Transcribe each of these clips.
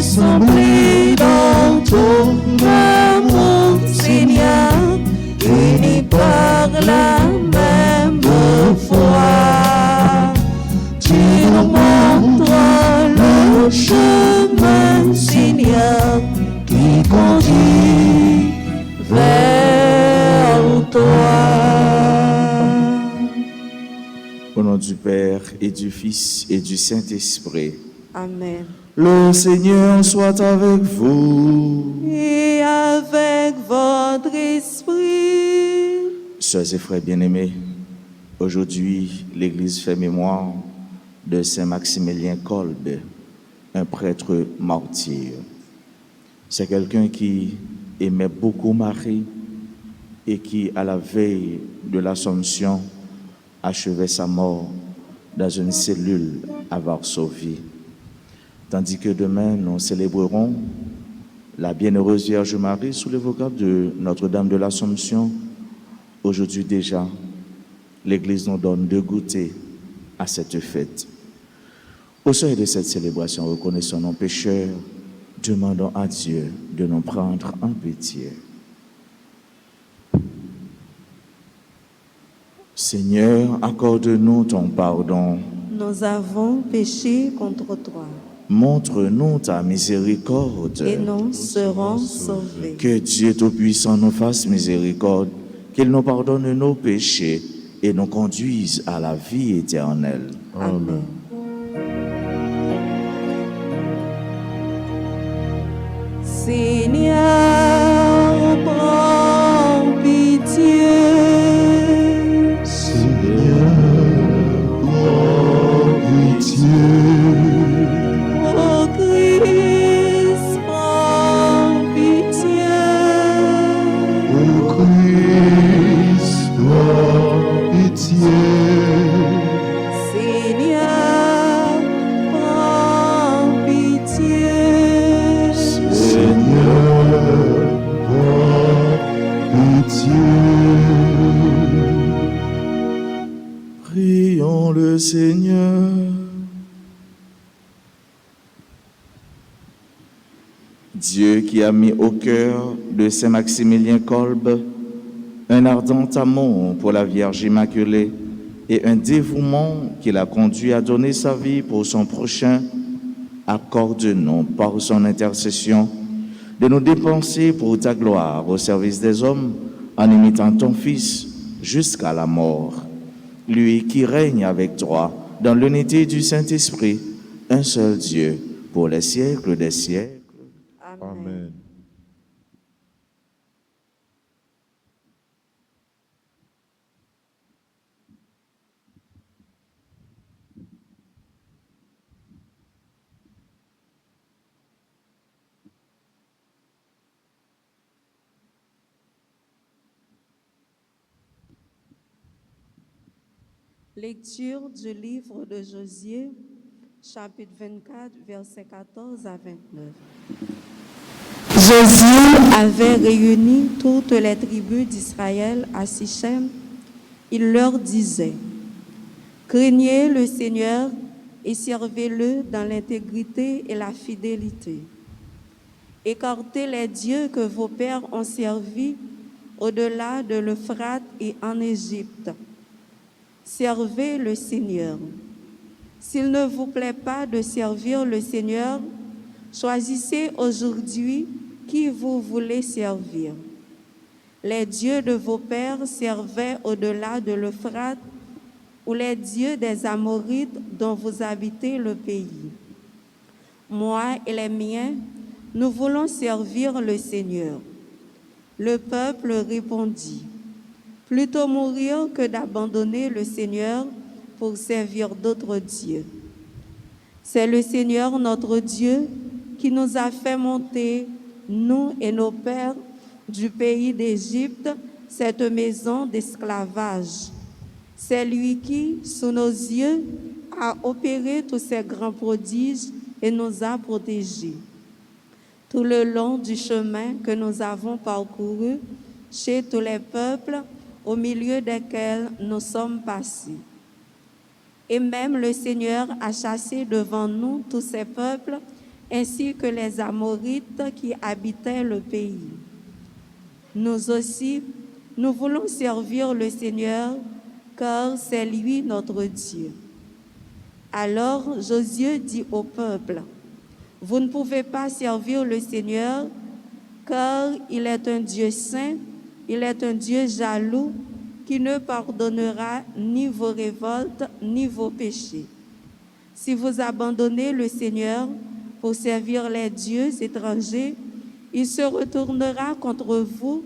rassemblés dans tout le monde, Seigneur, unis par la même foi. Tu nous montres le chemin, Seigneur, qui conduit vers toi. Au nom du Père et du Fils et du Saint-Esprit. Amen. Le Seigneur soit avec vous. Et avec votre esprit. Sœurs et frères bien-aimés, aujourd'hui, l'Église fait mémoire de Saint Maximilien Kolbe, un prêtre martyr. C'est quelqu'un qui aimait beaucoup Marie et qui, à la veille de l'Assomption, achevait sa mort dans une cellule à Varsovie. Tandis que demain, nous célébrerons la Bienheureuse Vierge Marie sous le vocable de Notre-Dame de l'Assomption. Aujourd'hui déjà, l'Église nous donne de goûter à cette fête. Au seuil de cette célébration, reconnaissons nos pécheurs, demandons à Dieu de nous prendre en pitié. Seigneur, accorde-nous ton pardon. Nous avons péché contre toi. Montre-nous ta miséricorde. Et nous serons sauvés. Que Dieu Tout-Puissant nous fasse miséricorde, qu'il nous pardonne nos péchés et nous conduise à la vie éternelle. Amen. Seigneur, prends pitié. Seigneur, prends pitié. Ô Christ, prends pitié. Ô Christ, prends pitié. Seigneur, prends pitié. Seigneur, prends pitié. Prions le Seigneur. Dieu qui a mis au cœur de Saint Maximilien Kolbe un ardent amour pour la Vierge Immaculée et un dévouement qui l'a conduit à donner sa vie pour son prochain, accorde-nous par son intercession de nous dépenser pour ta gloire au service des hommes en imitant ton Fils jusqu'à la mort. Lui qui règne avec toi dans l'unité du Saint-Esprit, un seul Dieu, pour les siècles des siècles. Amen. Lecture du livre de Josué, chapitre 24, versets 14 à 29. Josué avait réuni toutes les tribus d'Israël à Sichem. Il leur disait: craignez le Seigneur et servez-le dans l'intégrité et la fidélité. Écartez les dieux que vos pères ont servis au-delà de l'Euphrate et en Égypte. Servez le Seigneur. S'il ne vous plaît pas de servir le Seigneur, choisissez aujourd'hui qui vous voulez servir. Les dieux de vos pères servaient au-delà de l'Euphrate ou les dieux des Amorites dont vous habitez le pays. Moi et les miens, nous voulons servir le Seigneur. Le peuple répondit: plutôt mourir que d'abandonner le Seigneur pour servir d'autres dieux. C'est le Seigneur notre Dieu qui nous a fait monter, nous et nos pères, du pays d'Égypte, cette maison d'esclavage. C'est lui qui, sous nos yeux, a opéré tous ces grands prodiges et nous a protégés. Tout le long du chemin que nous avons parcouru, chez tous les peuples, au milieu desquels nous sommes passés. Et même le Seigneur a chassé devant nous tous ces peuples ainsi que les Amorites qui habitaient le pays. Nous aussi, nous voulons servir le Seigneur, car c'est lui notre Dieu. Alors Josué dit au peuple, « Vous ne pouvez pas servir le Seigneur, car il est un Dieu saint, il est un Dieu jaloux, qui ne pardonnera ni vos révoltes, ni vos péchés. Si vous abandonnez le Seigneur pour servir les dieux étrangers, il se retournera contre vous,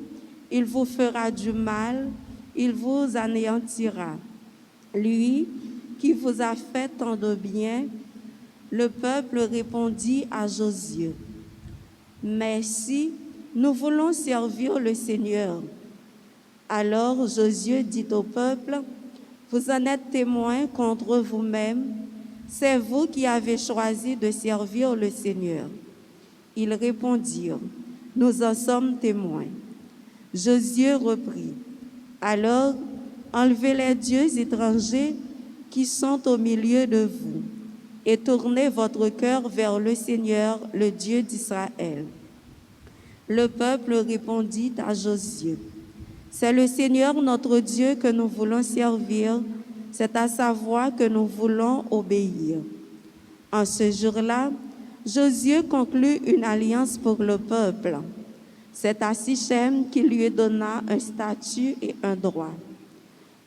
il vous fera du mal, il vous anéantira. Lui qui vous a fait tant de bien, le peuple répondit à Josué, « Mais si nous voulons servir le Seigneur. » Alors Josué dit au peuple, « Vous en êtes témoins contre vous-même, c'est vous qui avez choisi de servir le Seigneur. » Ils répondirent, « Nous en sommes témoins. » Josué reprit, « Alors, enlevez les dieux étrangers qui sont au milieu de vous, et tournez votre cœur vers le Seigneur, le Dieu d'Israël. » Le peuple répondit à Josué, « C'est le Seigneur notre Dieu que nous voulons servir, c'est à sa voix que nous voulons obéir. » En ce jour-là, Josué conclut une alliance pour le peuple. C'est à Sichem qu'il lui donna un statut et un droit.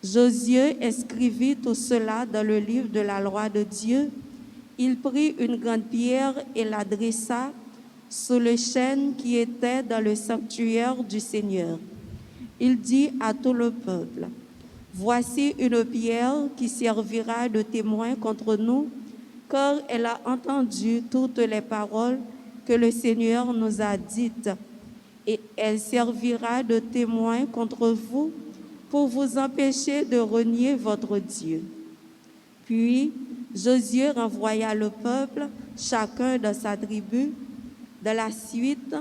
Josué inscrivit tout cela dans le livre de la loi de Dieu. Il prit une grande pierre et la dressa sous le chêne qui était dans le sanctuaire du Seigneur. Il dit à tout le peuple, « Voici une pierre qui servira de témoin contre nous, car elle a entendu toutes les paroles que le Seigneur nous a dites, et elle servira de témoin contre vous pour vous empêcher de renier votre Dieu. » Puis Josué renvoya le peuple, chacun dans sa tribu. De la suite,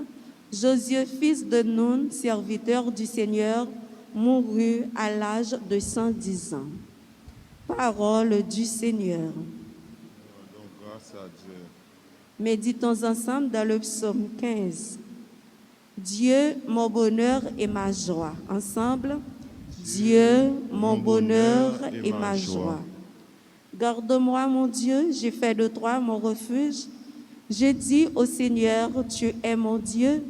Josué, fils de Nun, serviteur du Seigneur, mourut à l'âge de 110 ans. Parole du Seigneur. Donc, grâce à Dieu. Méditons ensemble dans le psaume 15. Dieu, mon bonheur et ma joie. Ensemble. Dieu, mon bonheur et ma joie. Garde-moi, mon Dieu, j'ai fait de toi mon refuge. J'ai dit au Seigneur, tu es mon Dieu.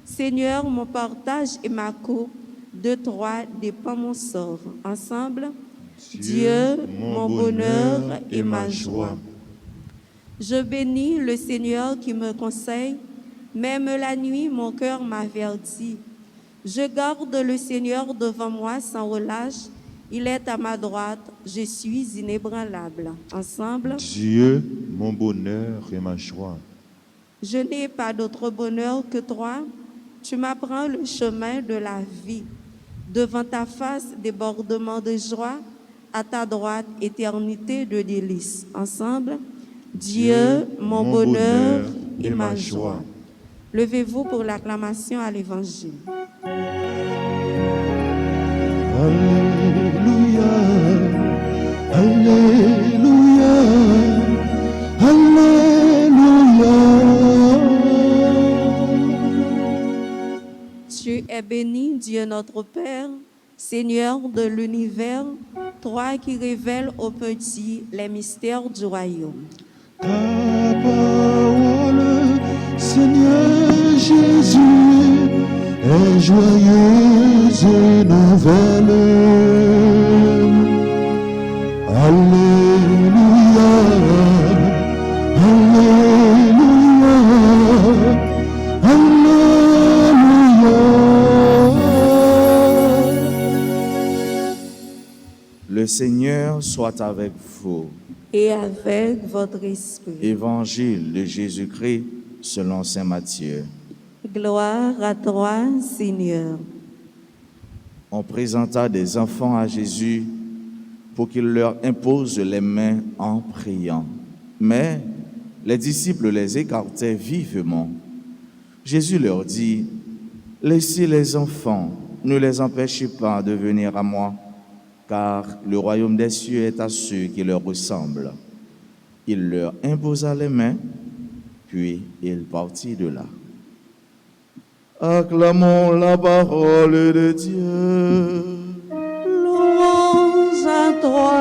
Seigneur, mon partage et ma coupe, de toi dépend mon sort. Ensemble, Dieu, mon bonheur et ma joie. Je bénis le Seigneur qui me conseille, même la nuit, mon cœur m'avertit. Je garde le Seigneur devant moi sans relâche. Il est à ma droite, je suis inébranlable. Ensemble, Dieu, mon bonheur et ma joie. Je n'ai pas d'autre bonheur que toi. Tu m'apprends le chemin de la vie. Devant ta face, débordement de joie. À ta droite, éternité de délices. Ensemble, Dieu, mon bonheur et ma joie. Levez-vous pour l'acclamation à l'Évangile. Alléluia, Alléluia, Alléluia. Tu es béni, Dieu notre Père, Seigneur de l'univers, toi qui révèles aux petits les mystères du royaume. Ta parole, Seigneur Jésus, est joyeuse et nouvelle. Alléluia, Alléluia, Alléluia. Le Seigneur soit avec vous. Et avec votre esprit. Évangile de Jésus-Christ selon saint Matthieu. Gloire à toi, Seigneur. On présenta des enfants à Jésus pour qu'il leur impose les mains en priant. Mais les disciples les écartaient vivement. Jésus leur dit, « Laissez les enfants, ne les empêchez pas de venir à moi, car le royaume des cieux est à ceux qui leur ressemblent. » Il leur imposa les mains, Puis il partit de là. Acclamons la parole de Dieu. Louange à toi,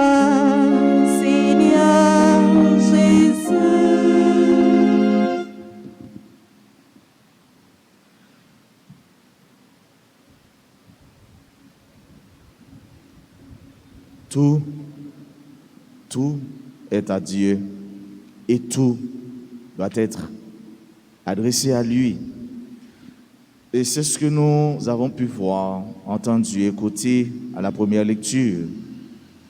Seigneur Jésus. Tout est à Dieu et tout doit être adressé à lui. Et c'est ce que nous avons pu voir, entendu, écouter à la première lecture.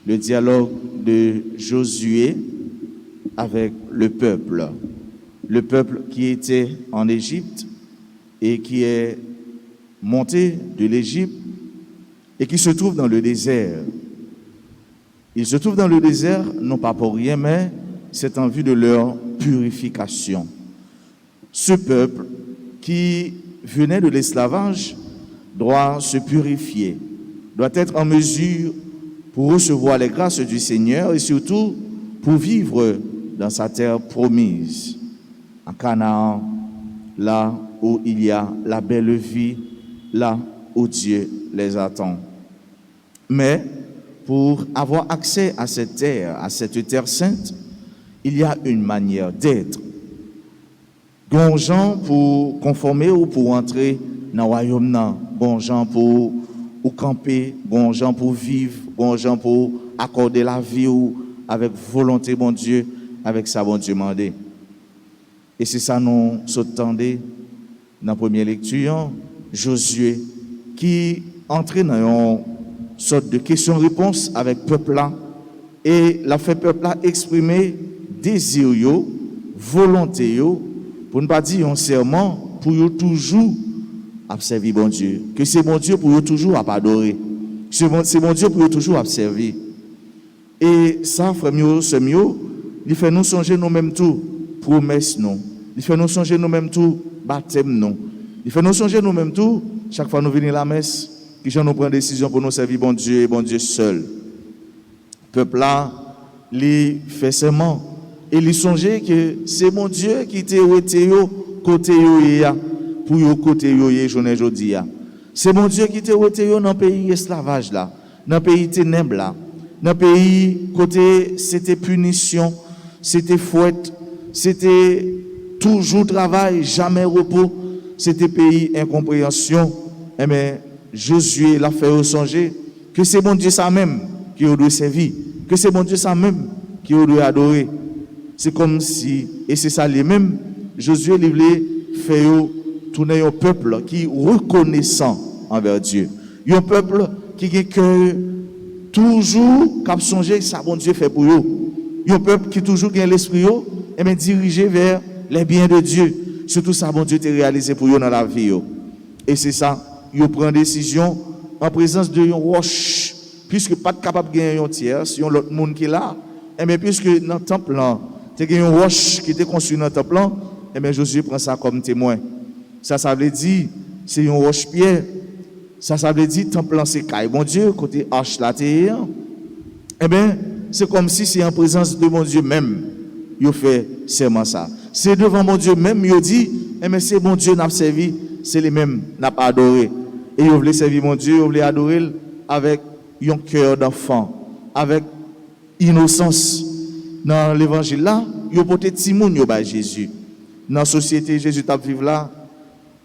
Le dialogue de Josué avec le peuple. Le peuple qui était en Égypte et qui est monté de l'Égypte et qui se trouve dans le désert. Ils se trouvent dans le désert, non pas pour rien, mais c'est en vue de leur purification. Ce peuple qui venait de l'esclavage doit se purifier, doit être en mesure pour recevoir les grâces du Seigneur et surtout pour vivre dans sa terre promise, en Canaan, là où il y a la belle vie, là où Dieu les attend. Mais pour avoir accès à cette terre sainte, il y a une manière d'être. Gonjan pour conformer ou pour entrer dans le royaume, gonjan pour camper, gonjan pour vivre, gonjan pour accorder la vie ou avec volonté, bon Dieu, avec sa bon Dieu mandé. Et c'est ça nous s'attendait dans la première lecture, Josué qui entrait dans une sorte de question-réponse avec le peuple là et l'a fait peuple là exprimer désir, volonté, pour ne pas dire un serment, pour toujours observer bon Dieu. Que c'est bon Dieu pour toujours adorer. C'est bon Dieu pour toujours observer. Et ça, frère mieux, c'est mieux, il fait nous songer nous-mêmes tout, promesse non. Il fait nous songer nous-mêmes tout, baptême non. Il fait nous songer nous-mêmes tout, chaque fois nous venons à la messe, qui nous prend décision pour nous servir bon Dieu et bon Dieu seul. Le peuple là, il fait serment. Et il songeait que c'est mon Dieu qui t'a été côté pour yo côté yo journée jodi. C'est mon Dieu qui t'a été dans le pays esclavage là, dans le pays ténèbres là, dans le pays côté c'était punition, c'était fouette, c'était toujours travail, jamais repos, c'était pays incompréhension. Eh bien, Josué l'a fait songer que c'est mon Dieu ça même qui doit servir, que c'est mon Dieu ça même qui doit adorer. C'est comme si, et c'est ça les mêmes, Josué voulait faire tourner un peuple qui est reconnaissant envers Dieu. Un peuple qui est que toujours cap songer ça bon Dieu fait pour eux. Un peuple qui toujours gagne l'esprit et bien dirigé vers les biens de Dieu. Surtout ça bon Dieu t'a réalisé pour eux dans la vie. Et c'est ça, ils prennent décision en présence de une roche, puisque pas capable de gagner un tiers, si on l'autre monde qui est là, et bien puisque dans le temple là, il y a une roche qui était construite dans le temple, et bien Josué prend ça comme témoin. Ça veut dire, c'est une roche pierre. Ça veut dire, temple c'est caille. Bon Dieu, côté arche la terre, eh bien, c'est comme si c'est en présence de mon Dieu même, il fait serment ça. C'est devant mon Dieu même, il dit, eh bien, c'est mon Dieu n'a servi, c'est les mêmes n'a pas adoré. Et il voulait servir mon Dieu, il voulait adorer avec un cœur d'enfant, avec innocence. Dans l'évangile là, il y a porté Timon à Jésus. Dans la société, Jésus t'a vivre là,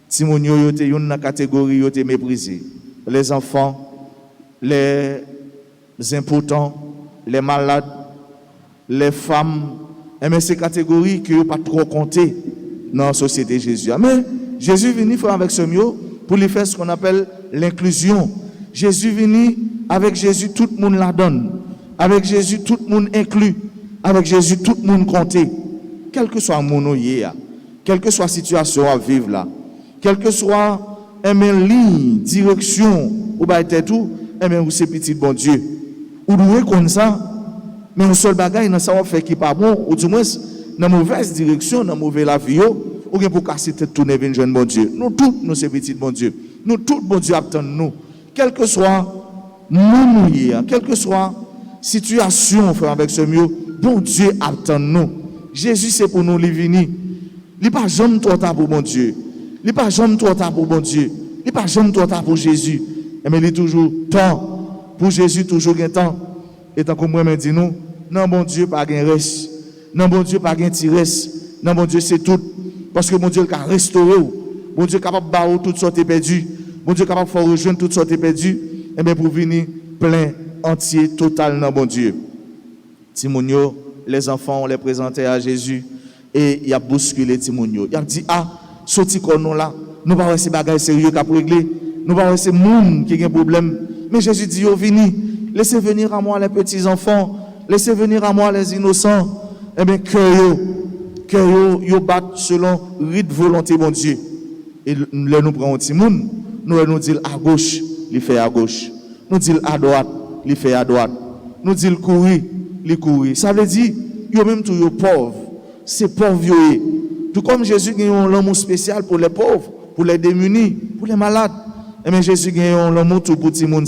Timon était une catégorie, il était méprisé. Les enfants, les impotents, les malades, les femmes, mais ces catégories que pas trop compter dans la société Jésus. Mais Jésus est venu faire avec ce mieux pour lui faire ce qu'on appelle l'inclusion. Jésus est venu, avec Jésus, tout le monde la donne. Avec Jésus, tout le monde inclut. Avec Jésus, tout le monde compté. Quel que soit mon hier, quelle que soit la situation à vivre là, quelle que soit une ligne, direction, ou bien tout, ou c'est petit bon Dieu. Ou nous comme ça, mais un seul bagage dans ça on fait qui pas bon, ou du moins dans mauvaise direction, dans mauvaise la vie, ou bien pour casser tête tourner vers jeune bon Dieu. Nous tous nous c'est petit bon Dieu. Nous tous bon Dieu attend nous. Quel que soit nous hier, quelle que soit situation frère avec ce mieux, bon Dieu attend nous. Jésus c'est pour nous les venir. Il n'est pas jamais trop tard pour mon Dieu. Il n'est pas jamais trop tard pour mon Dieu. Il n'est pas jamais trop tard pour Jésus. Mais il est toujours temps. Pour Jésus, toujours un temps. Et tant que moi, je dis nous, non, mon Dieu, pas un reste. Non, mon Dieu, pas un petit reste. Non, mon Dieu, c'est tout. Parce que mon Dieu, il a restauré. Mon Dieu, est capable de barrer toutes sortes de perdus. Mon Dieu, est capable de faire rejoindre toutes sortes de perdus. Et bien, pour venir plein, entier, total, non, mon Dieu. Timounio, les enfants, on les présentait à Jésus. Et il a bousculé Timounio. Il a dit, ah, sorti comme nous là. Nous ne pouvons pas ces bagages sérieux qu'à régler. Nous ne pouvons pas ces gens qui ont un problème. Mais Jésus dit, oh, venez, laissez venir à moi les petits enfants. Laissez venir à moi les innocents. Eh bien, que yo battent selon rite volonté, mon Dieu. Et là, nous prenons un petit monde, nous disons à gauche, il fait à gauche. Nous disons à droite, il fait à droite. Nous disons courir, il courir. Ça veut dire, yo même tout yo pauvre. C'est pauvre yo. Tout comme Jésus a un amour spécial pour les pauvres, pour les démunis, pour les malades. Et bien Jésus a un amour tout pour tout le monde.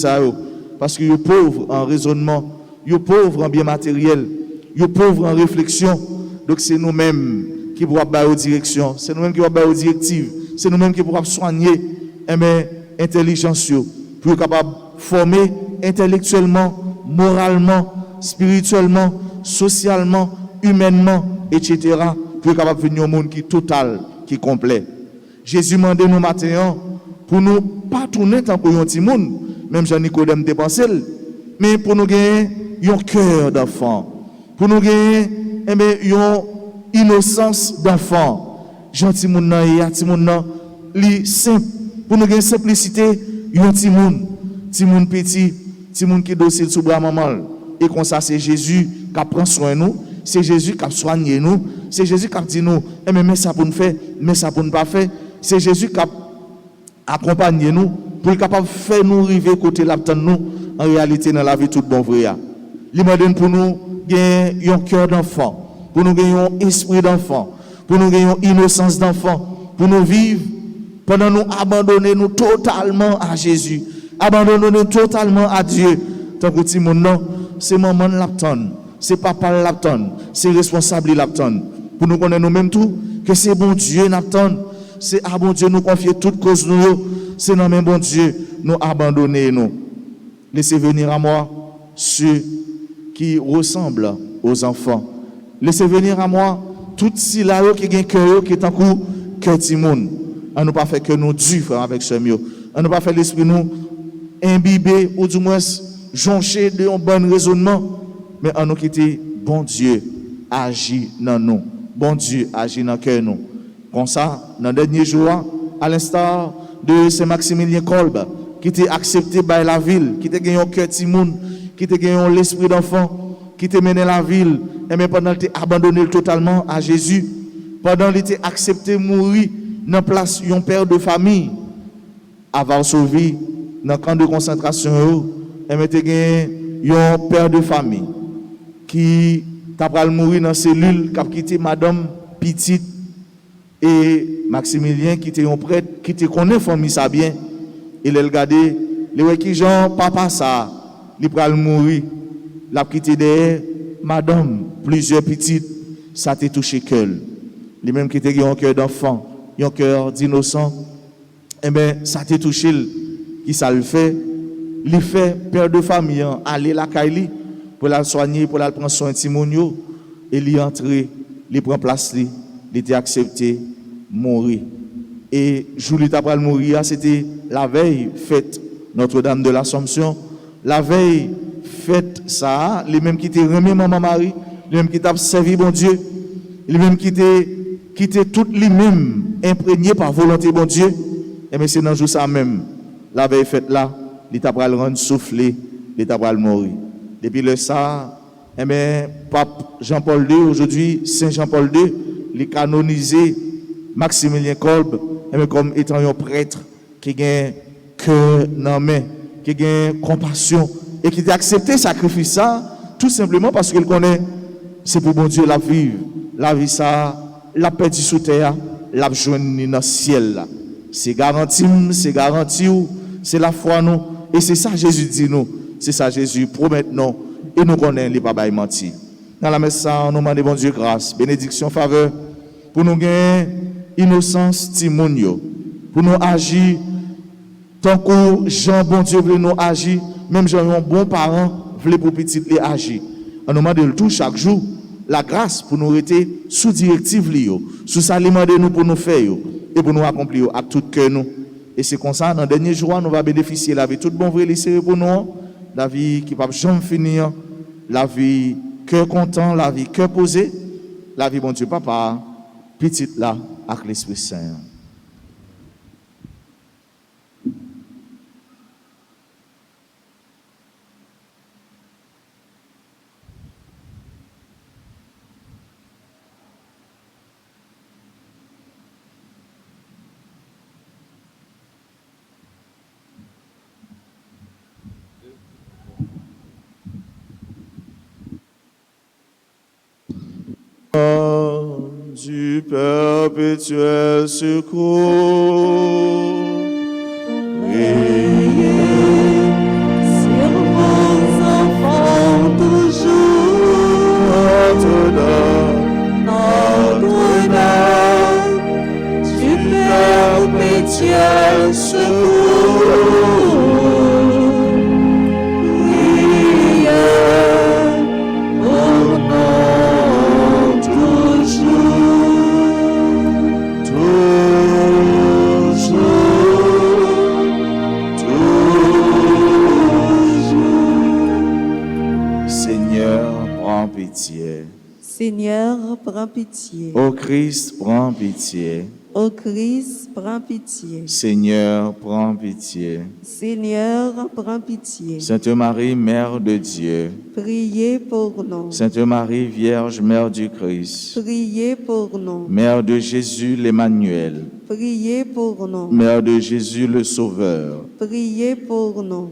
Parce que yo pauvre en raisonnement, yo pauvre en bien matériel, yo pauvre en réflexion. Donc c'est nous-mêmes qui pourrons faire aux directions, c'est nous-mêmes qui pourrons faire aux directives, c'est nous-mêmes qui pourrons soigner l'intelligence pour être capable de former intellectuellement, moralement, spirituellement, socialement, humainement, etc. pour être capable de venir au monde qui est total, qui est complet. Jésus m'a demandé nous matin pour nous pas tourner tant que un petit monde, même Jean-Nicodème dépensé, mais pour nous gagner un cœur d'enfant, pour nous gagner une innocence d'enfant. Gentil moun nan y a ti moun nan li simple pour nous gagner simplicité, un petit moun petit, petit moun qui docile sous bras maman. Et comme ça c'est Jésus qui prend soin de nous, c'est Jésus qui soigne nous, c'est Jésus qui dit nous, mais ça pour nous faire, mais ça pour nous pas faire. C'est Jésus qui accompagne nous pour être capable de faire nous arriver côté l'attendre nous en réalité dans la vie tout bon vrai. Il m'a donné pour nous gagner un cœur d'enfant, pour nous gagner un esprit d'enfant, pour nous gagner une innocence d'enfant, pour nous vivre pendant nous abandonner nous totalement à Jésus, abandonner nous totalement à Dieu. Tant que petit monde non, c'est maman l'attend, c'est papa l'attend, c'est responsable l'attend. Pour nous connaître nous-mêmes tout que c'est bon Dieu l'attend, c'est à bon Dieu nous confier toute cause nous, c'est non même bon Dieu nous abandonner nous. Laissez venir à moi ceux qui ressemblent aux enfants. Laissez venir à moi tout si là qui ont cœur qui est en cours que Timon. On ne pas fait que nous durs frère avec ce mieux. On ne pas fait l'esprit nous imbibé ou du moins jonché de un bon raisonnement, mais on nous quitter bon Dieu agit dans nous. Bon Dieu agit dans cœur nous. Comme ça, dans le dernier jour, à l'instar de Saint-Maximilien Kolb, qui était accepté par la ville, qui était gagné un cœur Timon, qui était gagné l'esprit d'enfant, qui était mené la ville, et même pendant qu'il était abandonné totalement à Jésus, pendant qu'il était accepté mourir dans la place d'un père de famille, à Varsovie, dans le camp de concentration, et même gagné un père de famille, qui a mourir dans la cellule, qui a quitté madame petite, et Maximilien qui était un prêtre, qui était connaît famille ça bien, il a regardé, les qui Jean papa ça, il pral mourir, l'a quitté derrière madame, plusieurs petites, ça t'a touché cœur. Les mêmes qui étaient un cœur d'enfant, un cœur d'innocent, eh bien ça t'a touché, qui ça le fait, il fait père de famille, aller la caille pour la soigner, pour la prendre soin de Timonio, et il entrer, il prend place, il était accepté. Mourir. Et Julie Tabral mourir, c'était la veille fête Notre-Dame de l'Assomption. La veille fête ça, les mêmes qui étaient remis Maman Marie, les mêmes qui étaient servi bon Dieu, les mêmes qui étaient toutes les mêmes imprégnées par volonté bon Dieu. Et bien c'est dans le jour ça même, la veille fête là, les Tabral rendre soufflé, les Tabral mourir. Depuis le ça, eh bien, Pape Jean-Paul II, aujourd'hui Saint Jean-Paul II, les canonisé Maximilien Kolb, comme étant un prêtre qui a cœur dans la main, qui a compassion et qui a accepté sacrifice ça, tout simplement parce qu'il connaît, c'est pour bon Dieu la vivre. La vie ça, la perdu sous terre, la joindre dans le ciel. C'est garanti, c'est la foi nous. Et c'est ça Jésus dit nous, c'est ça Jésus promet nous. Et nous connaissons les papas mentis. Dans la messe, nous demandons bon Dieu grâce, bénédiction, faveur. pour nous gagner innocence timonio, pour nous agir tant que Jean bon Dieu veut nous agir, même Jean un bon parent veut pour petit les agir. On nous demande tout chaque jour la grâce pour nous rester sous directive lio, sous ça demander nous pour nous faire et pour nous accomplir à tout cœur nous. Et c'est comme ça dans le dernier jour nous va bénéficier la vie toute bon vrai lycée pour nous, la vie qui va jamais finir, la vie cœur content, la vie cœur posé, la vie bon Dieu papa, petite là avec l'Esprit Saint. Du perpétuel secours, Veillez sur vos enfants toujours, Notre-Dame du perpétuel secours. Seigneur, prends pitié. Ô Christ, prends pitié. Ô Christ, prends pitié. Seigneur, prends pitié. Seigneur, prends pitié. Sainte Marie, Mère de Dieu. Priez pour nous. Sainte Marie, Vierge, Mère du Christ. Priez pour nous. Mère de Jésus l'Emmanuel. Priez pour nous. Mère de Jésus le Sauveur. Priez pour nous.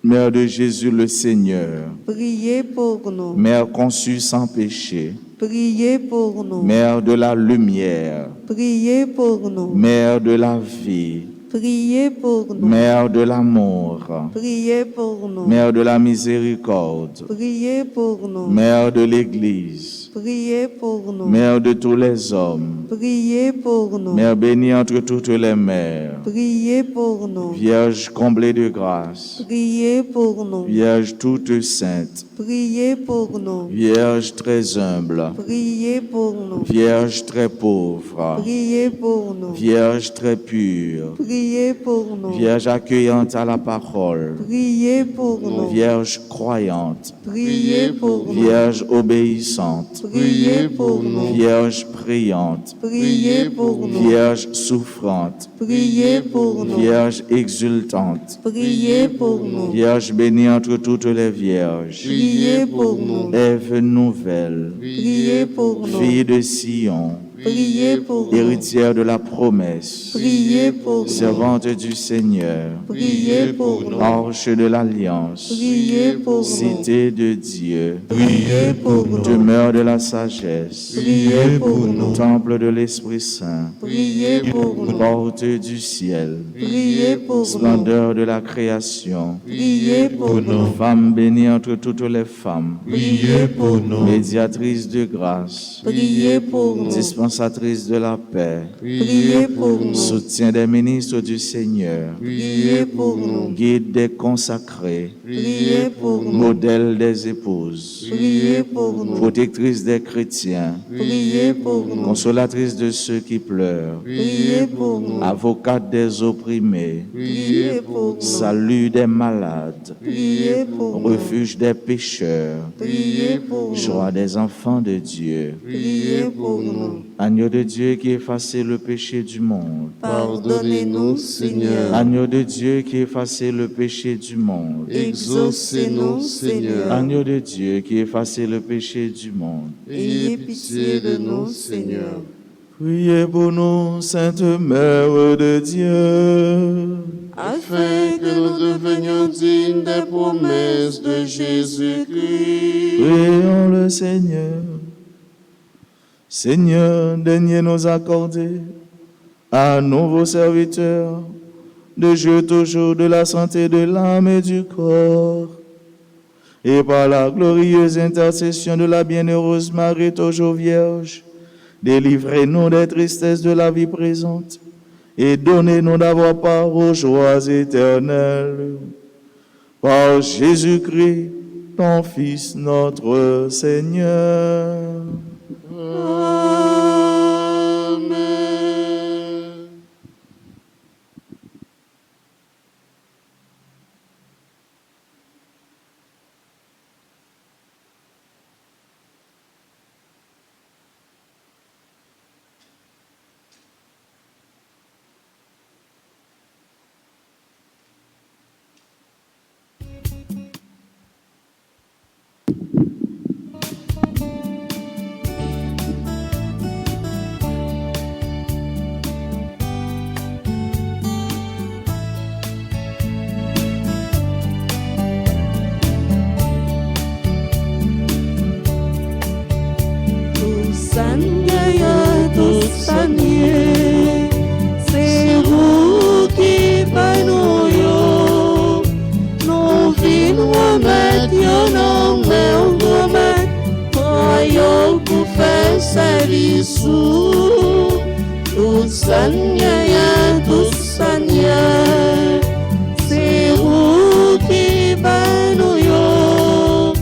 Mère de Jésus le Seigneur. Priez pour nous. Mère conçue sans péché. Priez pour nous. Mère de la lumière. Priez pour nous. Mère de la vie. Priez pour nous. Mère de l'amour. Priez pour nous. Mère de la miséricorde. Priez pour nous. Mère de l'Église. Priez pour nous. Mère de tous les hommes. Priez pour nous. Mère bénie entre toutes les mères. Priez pour nous. Vierge comblée de grâce. Priez pour nous. Vierge toute sainte. Priez pour nous. Vierge très humble. Priez pour nous. Vierge très pauvre. Priez pour nous. Vierge très pure. Priez pour nous. Vierge accueillante à la parole. Priez pour nous. Vierge croyante. Priez pour nous. Vierge obéissante. Priez pour nous. Vierge priante. Priez pour nous. Vierge souffrante. Priez pour nous. Vierge exultante. Priez pour nous. Vierge bénie entre toutes les vierges. Priez pour nous. Ève nouvelle. Priez pour nous. Fille de Sion. Priez pour nous. Héritière de la promesse. Priez pour nous. Servante du Seigneur. Priez pour nous. Arche de l'Alliance. Priez pour nous. Cité de Dieu. Priez pour nous. Demeure de la sagesse. Priez pour nous. Temple de l'Esprit Saint. Priez pour nous. Porte du ciel. Priez pour nous. Splendeur de la création. Priez pour nous. Femme bénie entre toutes les femmes. Priez pour nous. Médiatrice de grâce. Priez pour nous. Dispensatrice de la paix. Priez pour nous. Soutien des ministres du Seigneur. Priez pour nous. Guide des consacrés. Priez pour nous. Modèle des épouses. Priez pour nous. Protectrice des chrétiens. Priez pour nous. Consolatrice de ceux qui pleurent. Priez pour nous. Avocate des opprimés. Priez pour nous. Salut des malades. Priez pour nous. Refuge des pécheurs. Priez pour nous. Joie des enfants de Dieu. Priez pour nous. Agneau de Dieu qui effaçait le péché du monde. Pardonnez-nous, Seigneur. Agneau de Dieu qui effaçait le péché du monde. Exaucez-nous, Seigneur. Agneau de Dieu qui effaçait le péché du monde. Ayez pitié de nous, Seigneur. Priez pour nous, Sainte Mère de Dieu, Afin que nous devenions dignes des promesses de Jésus-Christ. prions le Seigneur. Seigneur, daignez nous accorder, à nous vos serviteurs, de jouir toujours de la santé de l'âme et du corps, et par la glorieuse intercession de la bienheureuse Marie, toujours Vierge, Délivrez-nous des tristesses de la vie présente et donnez-nous d'avoir part aux joies éternelles. Par Jésus-Christ, ton Fils, notre Seigneur. Amen. C'est vous qui nous yo, nous vîmes remettre nos mains remettre, croyons pour faire service. Tout Seigneur, c'est vous qui nous yo,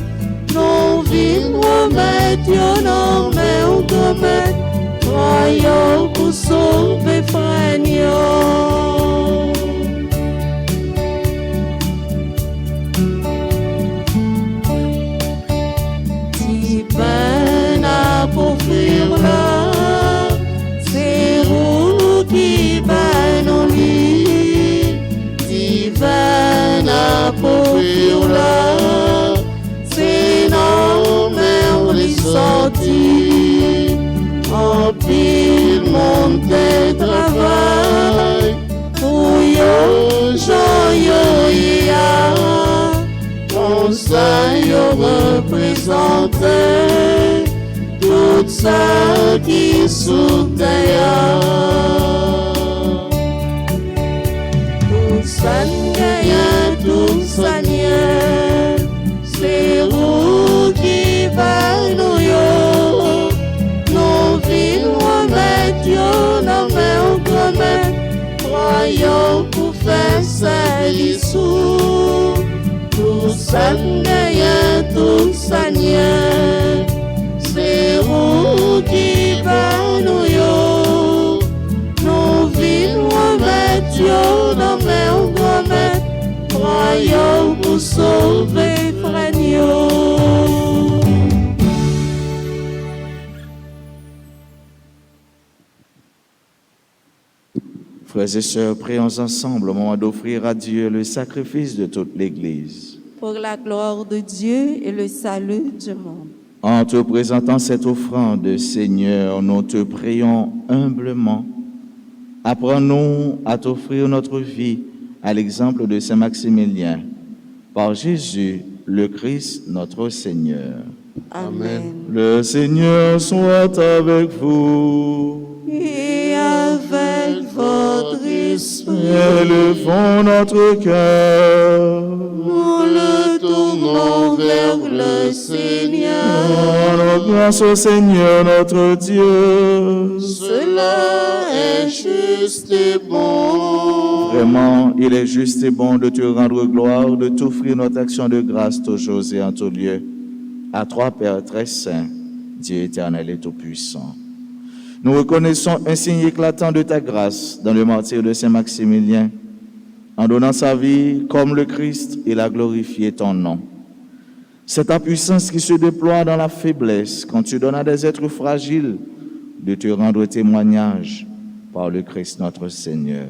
nous vîmes remettre nos mains remettre. Croyons pour sauver Fragnon. Divin à poursuivre là, c'est vous qui va nous lire. Divin à poursuivre là, c'est nos mères les sorties. En pile monte travail, pour yo, joyeux ya, comme ça yo représente tout ça qui sous derrière. Tout ça c'est vous qui va nous yo. Croyons pour faire service. Tout Seigneur, c'est vous qui va nous yo. Nous vîmes remettre nos mains remettre. Croyons pour sauver Fragnon. Frères et sœurs, prions ensemble au moment d'offrir à Dieu le sacrifice de toute l'Église. Pour la gloire de Dieu et le salut du monde. En te présentant cette offrande, Seigneur, nous te prions humblement. Apprends-nous à t'offrir notre vie à l'exemple de Saint Maximilien. Par Jésus, le Christ, notre Seigneur. Amen. Le Seigneur soit avec vous. Et avec votre esprit, Élevons notre cœur. nous le tournons vers le Seigneur. Rendons grâce au Seigneur notre Dieu. Cela est juste et bon. Vraiment, il est juste et bon de te rendre gloire, de t'offrir notre action de grâce toujours et en tout lieu. À toi, Père très saint, Dieu éternel et tout-puissant. Nous reconnaissons un signe éclatant de ta grâce dans le martyre de Saint Maximilien. En donnant sa vie comme le Christ, il a glorifié ton nom. C'est ta puissance qui se déploie dans la faiblesse quand tu donnes à des êtres fragiles de te rendre témoignage par le Christ notre Seigneur.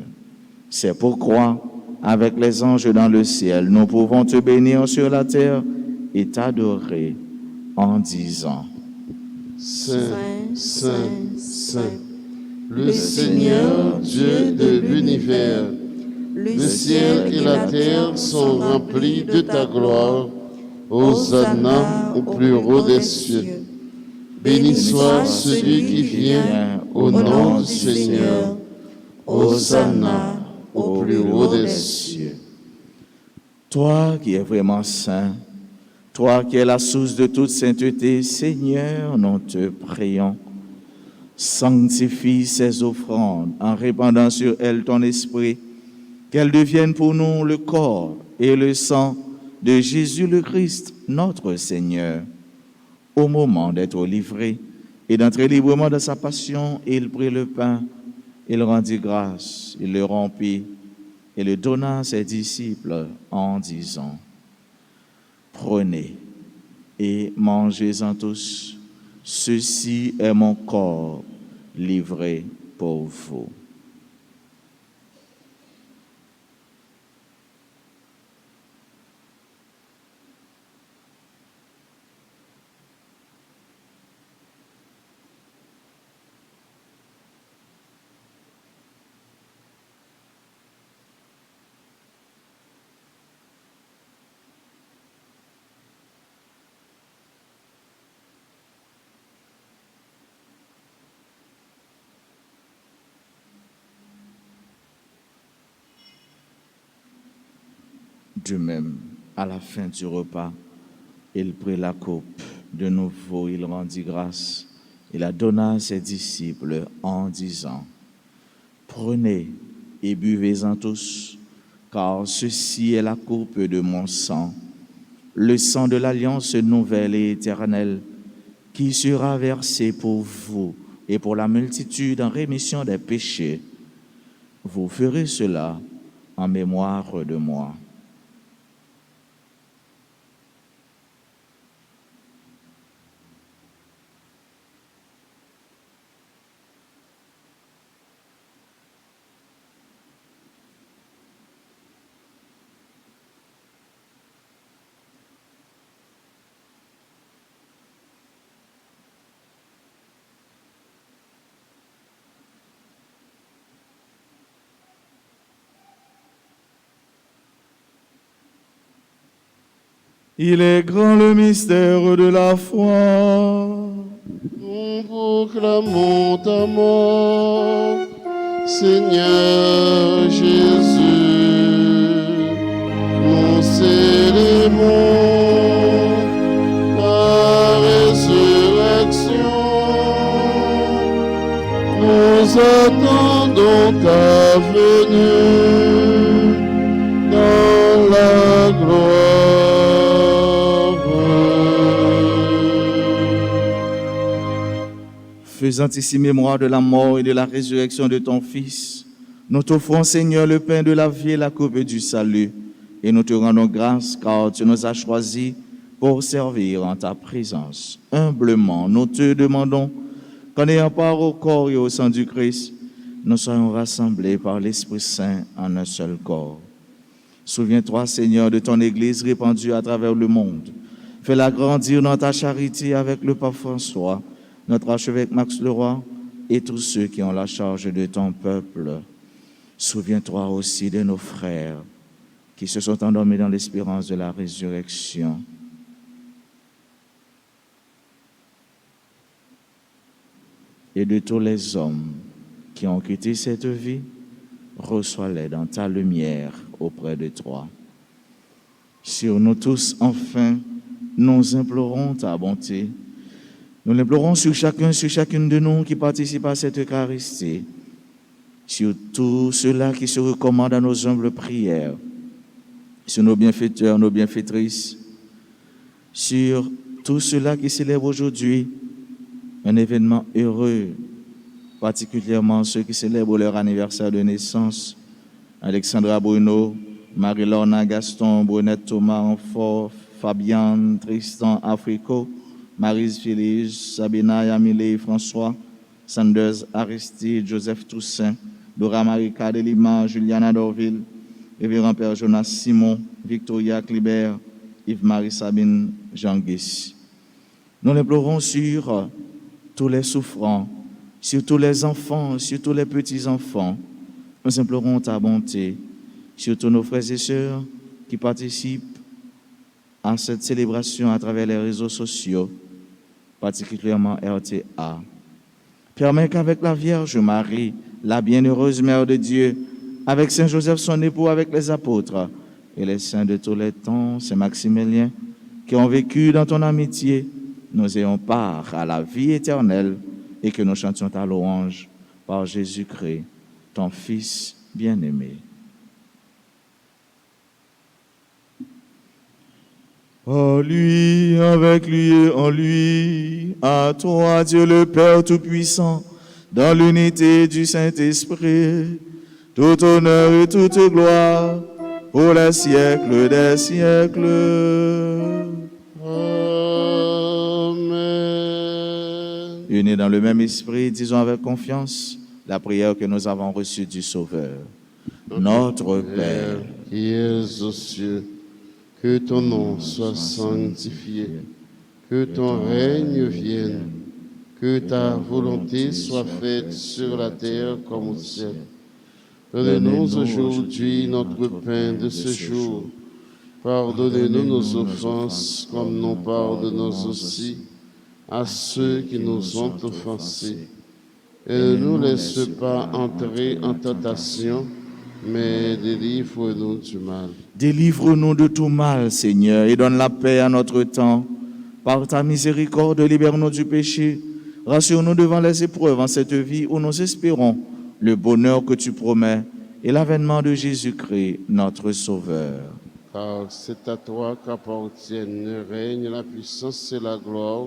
C'est pourquoi, avec les anges dans le ciel, nous pouvons te bénir sur la terre et t'adorer en disant: Saint, Saint, Saint, le Seigneur Dieu de l'univers, le ciel et la terre sont remplis de ta gloire. Hosanna au plus haut des cieux. Béni soit celui qui vient au nom du Seigneur. Hosanna au plus haut des cieux. Toi qui es vraiment saint, toi qui es la source de toute sainteté, Seigneur, nous te prions. Sanctifie ces offrandes en répandant sur elles ton esprit, qu'elles deviennent pour nous le corps et le sang de Jésus le Christ, notre Seigneur. Au moment d'être livré et d'entrer librement dans sa passion, il prit le pain, il rendit grâce, il le rompit et le donna à ses disciples en disant: Prenez et mangez-en tous, ceci est mon corps livré pour vous. De même, à la fin du repas, il prit la coupe. De nouveau, il rendit grâce. Il la donna à ses disciples en disant: Prenez et buvez-en tous, car ceci est la coupe de mon sang, le sang de l'alliance nouvelle et éternelle, qui sera versé pour vous et pour la multitude en rémission des péchés. Vous ferez cela en mémoire de moi. Il est grand le mystère de la foi. Nous proclamons ta mort, Seigneur Jésus. Nous célébrons ta résurrection. Nous attendons ta venue dans la gloire. Faisant ici mémoire de la mort et de la résurrection de ton Fils, nous t'offrons, Seigneur, le pain de la vie et la coupe du salut, et nous te rendons grâce car tu nous as choisis pour servir en ta présence. Humblement, nous te demandons qu'en ayant part au corps et au sang du Christ, nous soyons rassemblés par l'Esprit Saint en un seul corps. Souviens-toi, Seigneur, de ton Église répandue à travers le monde. Fais-la grandir dans ta charité avec le pape François, notre archevêque Max Leroy et tous ceux qui ont la charge de ton peuple. Souviens-toi aussi de nos frères qui se sont endormis dans l'espérance de la résurrection. Et de tous les hommes qui ont quitté cette vie, reçois-les dans ta lumière auprès de toi. Sur nous tous, enfin, nous implorons ta bonté. Nous l'implorons sur chacun, sur chacune de nous qui participe à cette Eucharistie, sur tous ceux-là qui se recommandent à nos humbles prières, sur nos bienfaiteurs, nos bienfaitrices, sur tous ceux-là qui célèbrent aujourd'hui un événement heureux, particulièrement ceux qui célèbrent leur anniversaire de naissance, Alexandra Bruno, Marie-Lorna Gaston, Brunette Thomas Enfort, Fabienne Tristan Africo, Marise Félix, Sabina Yamile François, Sanders Aristide, Joseph Toussaint, Dora Marika Delima, Juliana Dorville, Révérend Père Jonas Simon, Victoria Clibert, Yves-Marie Sabine Jean-Guis. Nous l'implorons sur tous les souffrants, sur tous les enfants, sur tous les petits-enfants. Nous implorons ta bonté sur tous nos frères et sœurs qui participent à cette célébration à travers les réseaux sociaux, particulièrement RTA. Permets qu'avec la Vierge Marie, la bienheureuse Mère de Dieu, avec Saint Joseph son époux, avec les apôtres et les saints de tous les temps, Saint Maximilien, qui ont vécu dans ton amitié, nous ayons part à la vie éternelle et que nous chantions ta louange par Jésus-Christ, ton Fils bien-aimé. En lui, avec lui et en lui, à toi, Dieu le Père Tout-Puissant, dans l'unité du Saint-Esprit, tout honneur et toute gloire pour les siècles des siècles. Amen. Unis dans le même esprit, disons avec confiance la prière que nous avons reçue du Sauveur. Notre Père, qui es aux cieux, que ton nom soit sanctifié, que ton règne vienne, que ta volonté soit faite sur la terre comme au ciel. Donne-nous aujourd'hui notre pain de ce jour. Pardonnez-nous nos offenses comme nous pardonnons aussi à ceux qui nous ont offensés. Et ne nous laisse pas entrer en tentation, mais délivre-nous du mal. délivre-nous de tout mal, Seigneur, et donne la paix à notre temps. Par ta miséricorde, libère-nous du péché. Rassure-nous devant les épreuves en cette vie où nous espérons le bonheur que tu promets et l'avènement de Jésus-Christ, notre Sauveur. Car c'est à toi qu'appartiennent le règne, la puissance et la gloire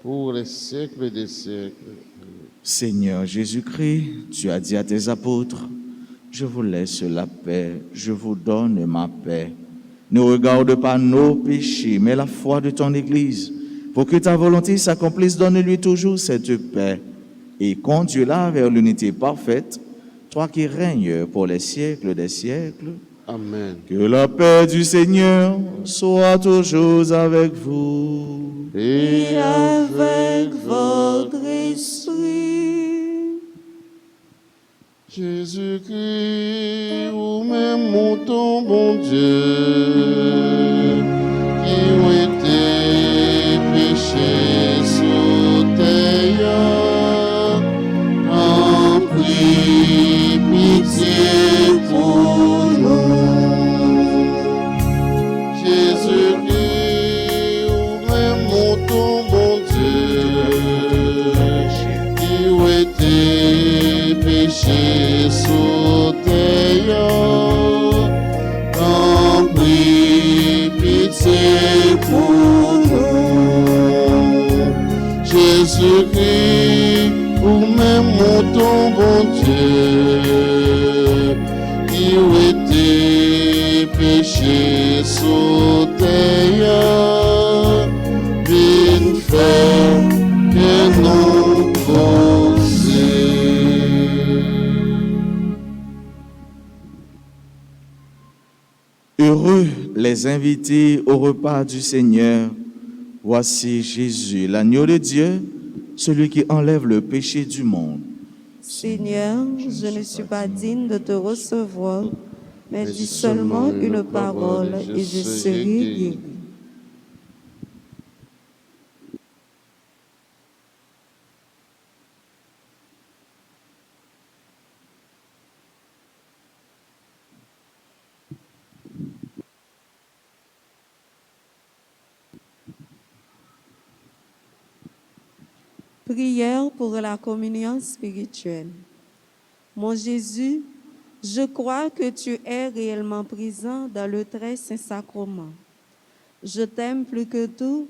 pour les siècles des siècles. Seigneur Jésus-Christ, tu as dit à tes apôtres, je vous laisse la paix, je vous donne ma paix. Ne regarde pas nos péchés, mais la foi de ton Église. Pour que ta volonté s'accomplisse, donne-lui toujours cette paix et conduis-la vers l'unité parfaite, toi qui règnes pour les siècles des siècles. Amen. Que la paix du Seigneur soit toujours avec vous. Et avec votre esprit. Jésus-Christ, vous-même mon ton bon Dieu, qui ont été péchés sous terre, en prie pitié pour nous. Jésus-Christ, vous-même mon ton bon Dieu, qui ont été péchés sous terre, en prie pitié pour nous. Jésus-Christ, vous-même mon ton bon Dieu, qui ont été péchés sous terre, viens faire que nous causer. Heureux les invités au repas du Seigneur. Voici Jésus, l'agneau de Dieu, celui qui enlève le péché du monde. Seigneur, je ne suis pas digne de te recevoir, mais dis seulement une parole et je serai guéri. Prière pour la communion spirituelle. Mon Jésus, je crois que tu es réellement présent dans le très saint sacrement. Je t'aime plus que tout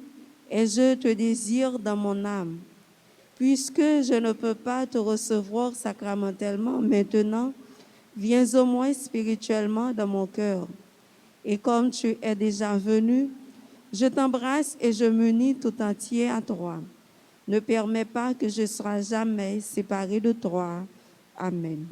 et je te désire dans mon âme. Puisque je ne peux pas te recevoir sacramentellement maintenant, viens au moins spirituellement dans mon cœur. Et comme tu es déjà venu, je t'embrasse et je m'unis tout entier à toi. Ne permets pas que je sois jamais séparé de toi. Amen.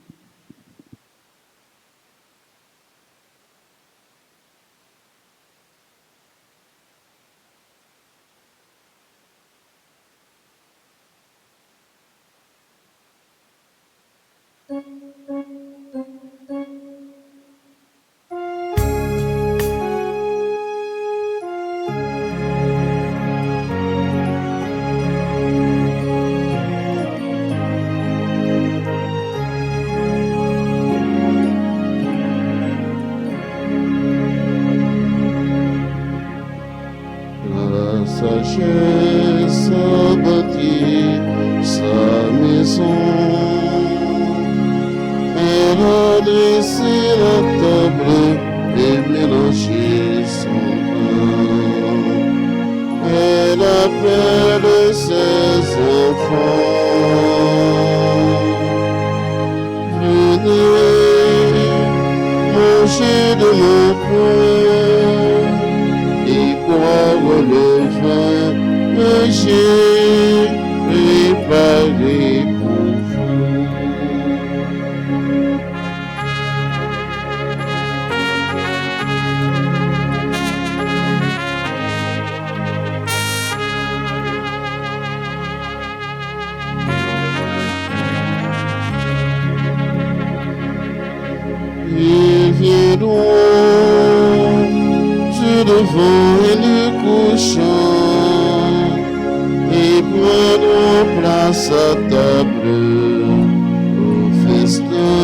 dresser la table et mélanger son pain. Elle appelle ses enfants. Venez, mangez de mon pain et boire le vin que j'ai préparé pour vous. Ils viendront sur le vent et le couchant et prendront place à table au festin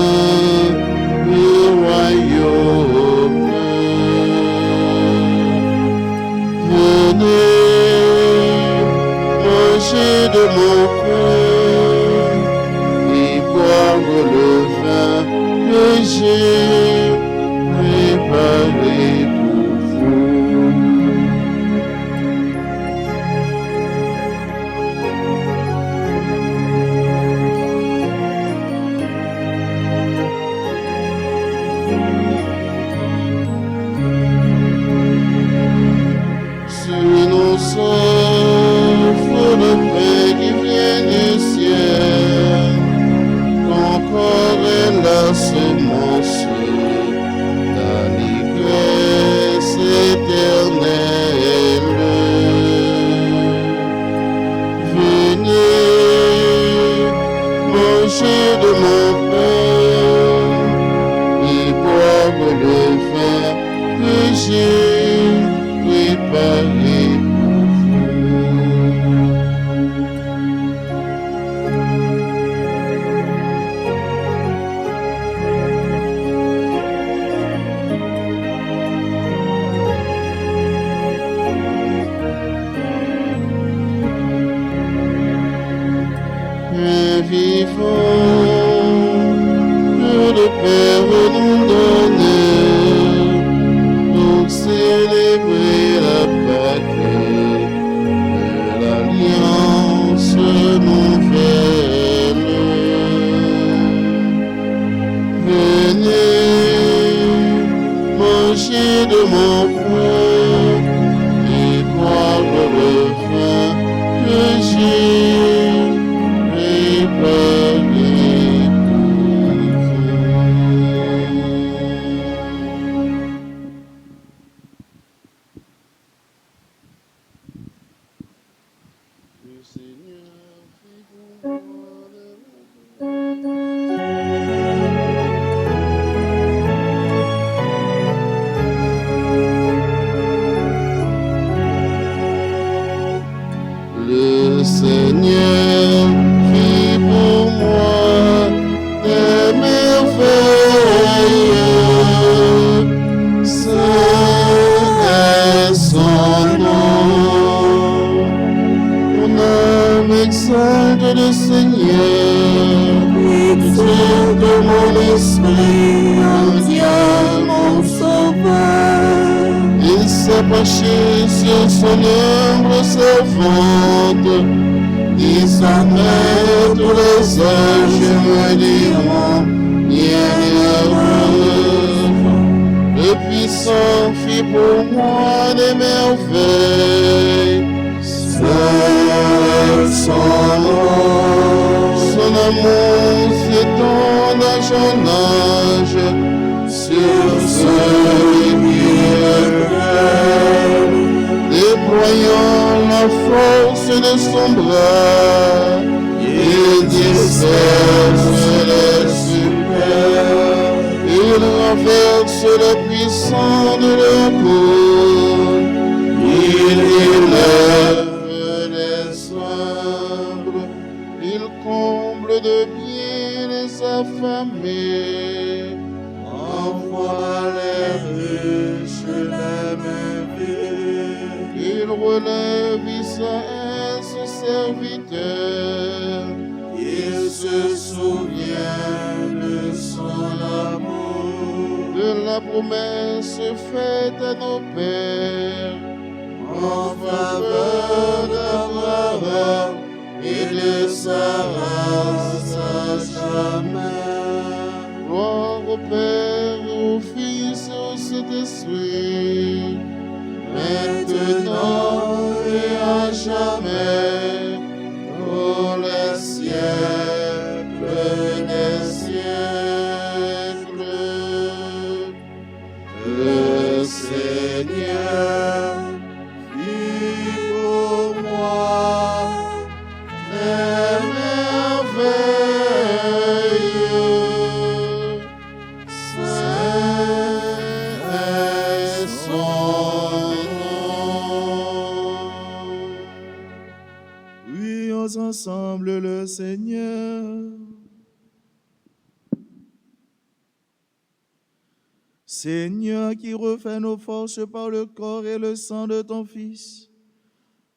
du royaume. Venez, manger de mon pain et boire le vin que j'ai préparé pour vous. Suis nos offre le pain qui vient du ciel, qu'encore est la semence d'allégresse éternelle. Venez, manger de mon pain et boire le vin que j'ai préparé pour vous. Pain vivant que le Père nous donne pour célébrer la Pâque de l'Alliance nouvelle. Venez, manger de mon pain et boire le vin que j'ai préparé pour vous. Le Seigneur fait pour moi Le Seigneur fit pour moi des merveilles. Saint est son nom. Mon âme exalte le Seigneur. Exalte mon esprit en Dieu mon sauveur. Il s'est penché sur son humble servante. Désormais tous les anges me diront bienheureux. Le puissant fit pour moi des merveilles. Saint son nom. Son amour s'étend d'âge en âge sur ceux qui le craignent. Déployant la force de son bras, il disperse les super, il renverse les puissants de leur cour, il élève les humbles, il comble de bien les affamés, envoie les riches les mains vides. Il relève Israël, son serviteur. Il se souvient de son amour. la promesse faite à nos pères en faveur d'Abraham et de sa race à jamais. Gloire au Père, au Fils et au Saint-Esprit, maintenant et à jamais, pour les siècles des siècles. Le Seigneur fit pour moi des merveilles. Saint est son nom. Prions ensemble le Seigneur. Seigneur, qui refait nos forces par le corps et le sang de ton Fils,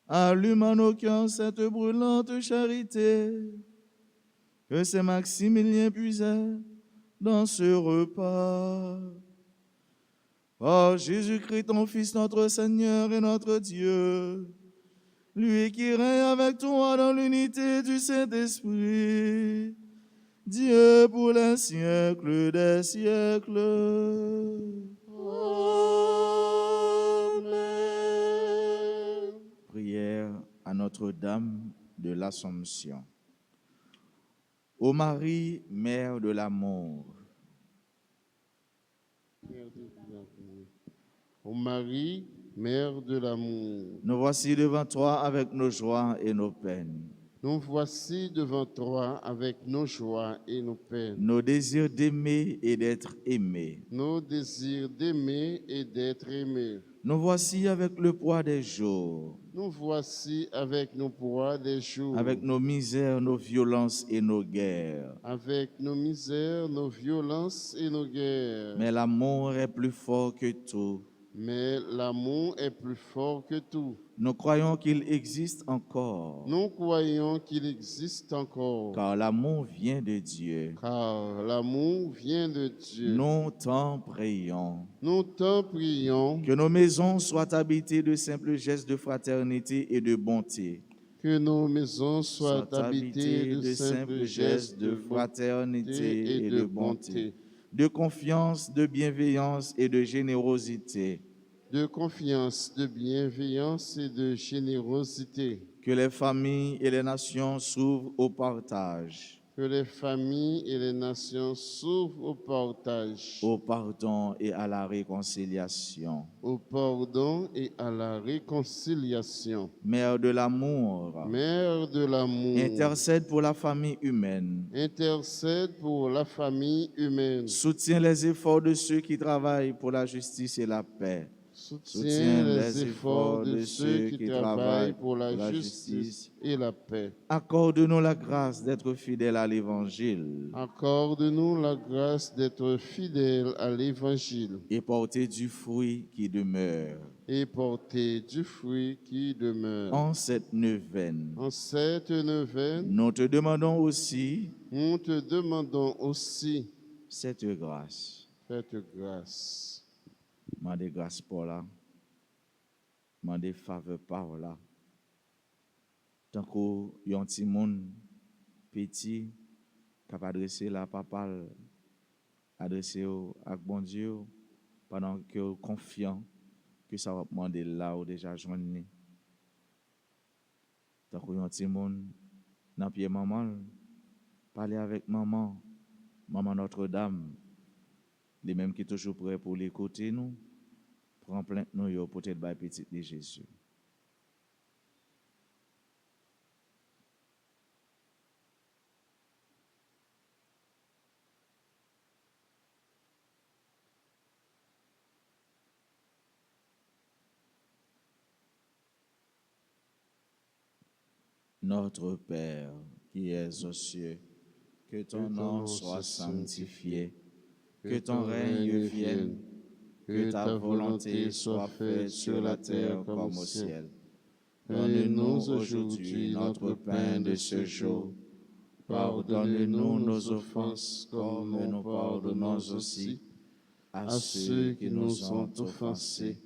allume en nos cœurs cette brûlante charité que Saint Maximilien puisait dans ce repas. Par Jésus-Christ, ton Fils, notre Seigneur et notre Dieu, lui qui règne avec toi dans l'unité du Saint-Esprit, Dieu pour les siècles des siècles. Amen. Prière à Notre-Dame de l'Assomption. Ô Marie, Mère de l'amour, Ô Marie, Mère de l'amour, nous voici devant toi avec nos joies et nos peines, nous voici devant toi avec nos joies et nos peines, nos désirs d'aimer et d'être aimés. nos désirs d'aimer et d'être aimés. Nous voici avec le poids des jours, Nous voici avec nos poids des jours, avec nos misères, nos violences et nos guerres. avec nos misères, nos violences et nos guerres. Mais l'amour est plus fort que tout. Mais l'amour est plus fort que tout. Nous croyons qu'il existe encore, Nous croyons qu'il existe encore, car l'amour vient de Dieu. car l'amour vient de Dieu. Nous t'en prions. Nous t'en prions, Que nos maisons soient habitées de simples gestes de fraternité et de bonté. que nos maisons soient habitées de simples gestes de fraternité et de bonté, bonté, de confiance, de bienveillance et de générosité. de confiance, de bienveillance et de générosité. Que les familles et les nations s'ouvrent au partage, Que les familles et les nations s'ouvrent au partage, au pardon et à la réconciliation. au pardon et à la réconciliation. Mère de l'amour, Mère de l'amour, intercède pour la famille humaine. intercède pour la famille humaine. Soutiens les efforts de ceux qui travaillent pour la justice et la paix. Soutiens les efforts de ceux qui travaillent pour la justice et la paix. Accorde-nous la grâce d'être fidèles à l'Évangile Accorde-nous la grâce d'être fidèles à l'Évangile et porter du fruit qui demeure. et porter du fruit qui demeure. En cette neuvaine, En cette neuvaine, nous te demandons aussi nous te demandons aussi cette grâce. cette grâce. Mandez grâce pour là. Mandez faveur par là. Tant que yon ti moun petit cap adresser la papa adresser à bon Dieu pendant que confiant que ça va demander là ou déjà joindre. Tant que yon ti moun dans pied maman parler avec maman Notre-Dame, les mêmes qui sont toujours prêts pour l'écouter nous, prend plainte nous yo peut-être by petit de Jésus. Notre Père qui es aux cieux, que ton nom soit sanctifié, que ton règne vienne, que ta volonté soit faite sur la terre comme au ciel. Donne-nous aujourd'hui notre pain de ce jour. Pardonne-nous nos offenses comme nous pardonnons aussi à ceux qui nous ont offensés,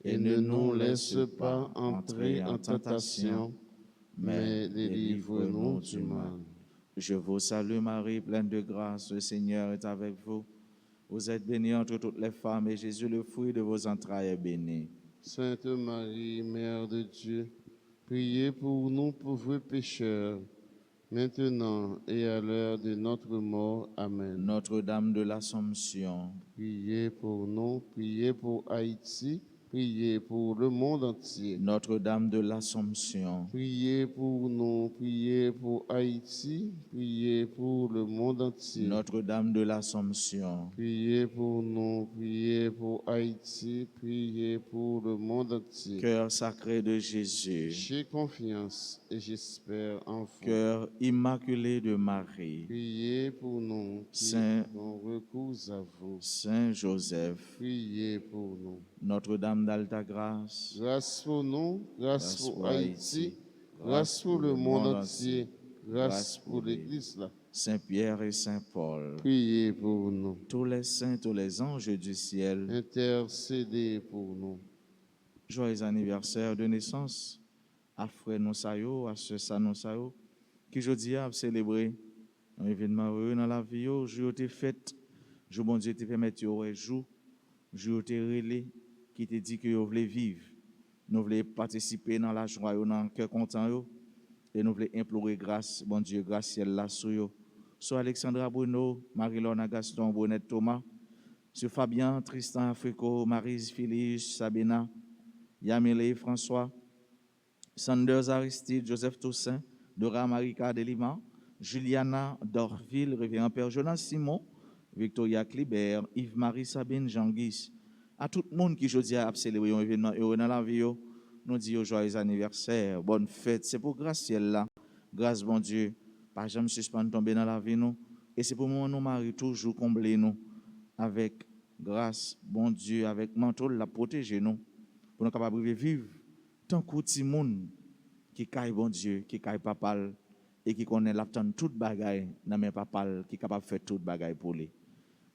et ne nous laisse pas entrer en tentation, mais délivre-nous du mal. Je vous salue Marie, pleine de grâce, le Seigneur est avec vous. Vous êtes bénie entre toutes les femmes, et Jésus, le fruit de vos entrailles, est béni. Sainte Marie, Mère de Dieu, priez pour nous pauvres pécheurs, maintenant et à l'heure de notre mort. Amen. Notre-Dame de l'Assomption, Priez pour nous, priez pour Haïti, priez pour le monde entier. Notre-Dame de l'Assomption, Priez pour nous, priez pour Haïti, priez pour le monde entier. Notre-Dame de l'Assomption, Priez pour nous, priez pour Haïti, priez pour le monde entier. Cœur sacré de Jésus, J'ai confiance et j'espère en vous. Cœur immaculé de Marie, Priez pour nous qui Saint- avons recours à vous. Saint Joseph, Priez pour nous. Notre-Dame d'Alta Grâce, Grâce pour nous, grâce Grâce pour pour Haïti, Haïti, grâce pour le monde entier, grâce pour l'Église là. Saint-Pierre et Saint-Paul, Priez pour nous. tous les saints, tous les anges du ciel, Intercédez pour nous. joyeux anniversaire de naissance à frère Nosayo, à sœur Sanosayo, qui aujourd'hui a célébré un événement heureux dans la vie, jour de fête, jour bon Dieu te permet de jouer, jour de relais, qui te dit que vous voulez vivre, nous voulons participer dans la joie, dans le cœur content, et nous voulons implorer grâce, bon Dieu, grâce ciel là sur vous. Sur Alexandra Bruno, Marie-Laure Gaston, Bonnet Thomas, sur Fabien, Tristan Africo, Marise Félix, Sabina, Yamile François, Sanders Aristide, Joseph Toussaint, Dora Marika Delima, Juliana Dorville, Révérend Père Jonas Simon, Victoria Clibert, Yves-Marie Sabine Jean-Guis, à tout le monde qui aujourd'hui a célébré un événement heureux dans la vie, nous disons joyeux anniversaire, bonne fête, c'est pour grâce ciel là, grâce bon Dieu, pas jamais suspendre tomber dans la vie nous, et c'est pour moi nous Marie toujours combler nous avec grâce, bon Dieu, avec manteau la protéger nous, pour nous capables de vivre tant que petit monde qui caille bon Dieu, qui caille papal et qui connaît l'attendre toute bagaille dans mes papal qui est capable de faire toute bagaille pour lui.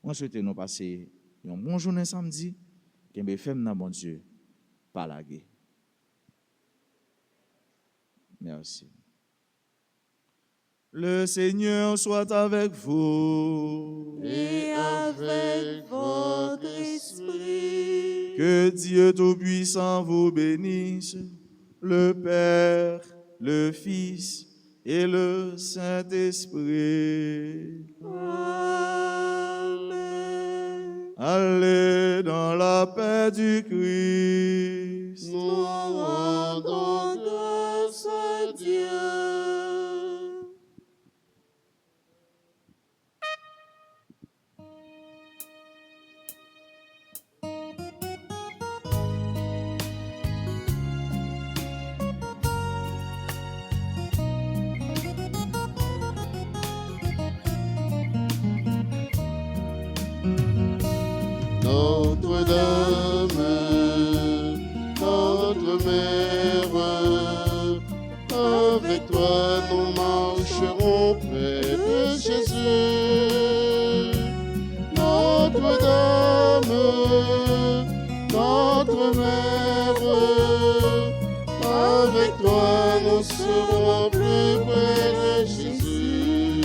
Moi souhaite nous passer un bon journée samedi, qui me fait dans bon Dieu, pas la guerre. Merci. Le Seigneur soit avec vous. Et avec votre esprit. Que Dieu Tout-Puissant vous bénisse, le Père, le Fils et le Saint-Esprit. Amen. Allez dans la paix du Christ. Nous rendons grâce à Dieu. Notre-Dame, notre mère, avec toi nous marcherons près de Jésus. Notre-Dame, notre mère, avec toi nous serons plus près de Jésus.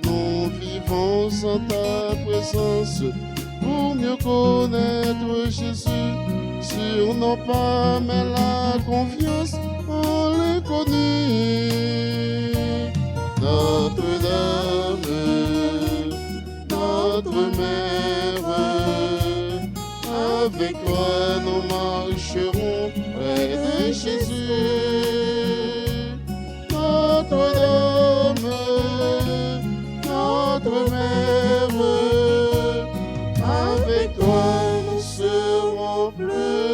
Nous vivons en ta présence pour mieux connaître Jésus, sur nos pas, mais la confiance en l'inconnu. Notre-Dame, notre mère, avec toi nous marcherons près de Jésus. Notre-Dame, notre mère, avec toi nous serons plus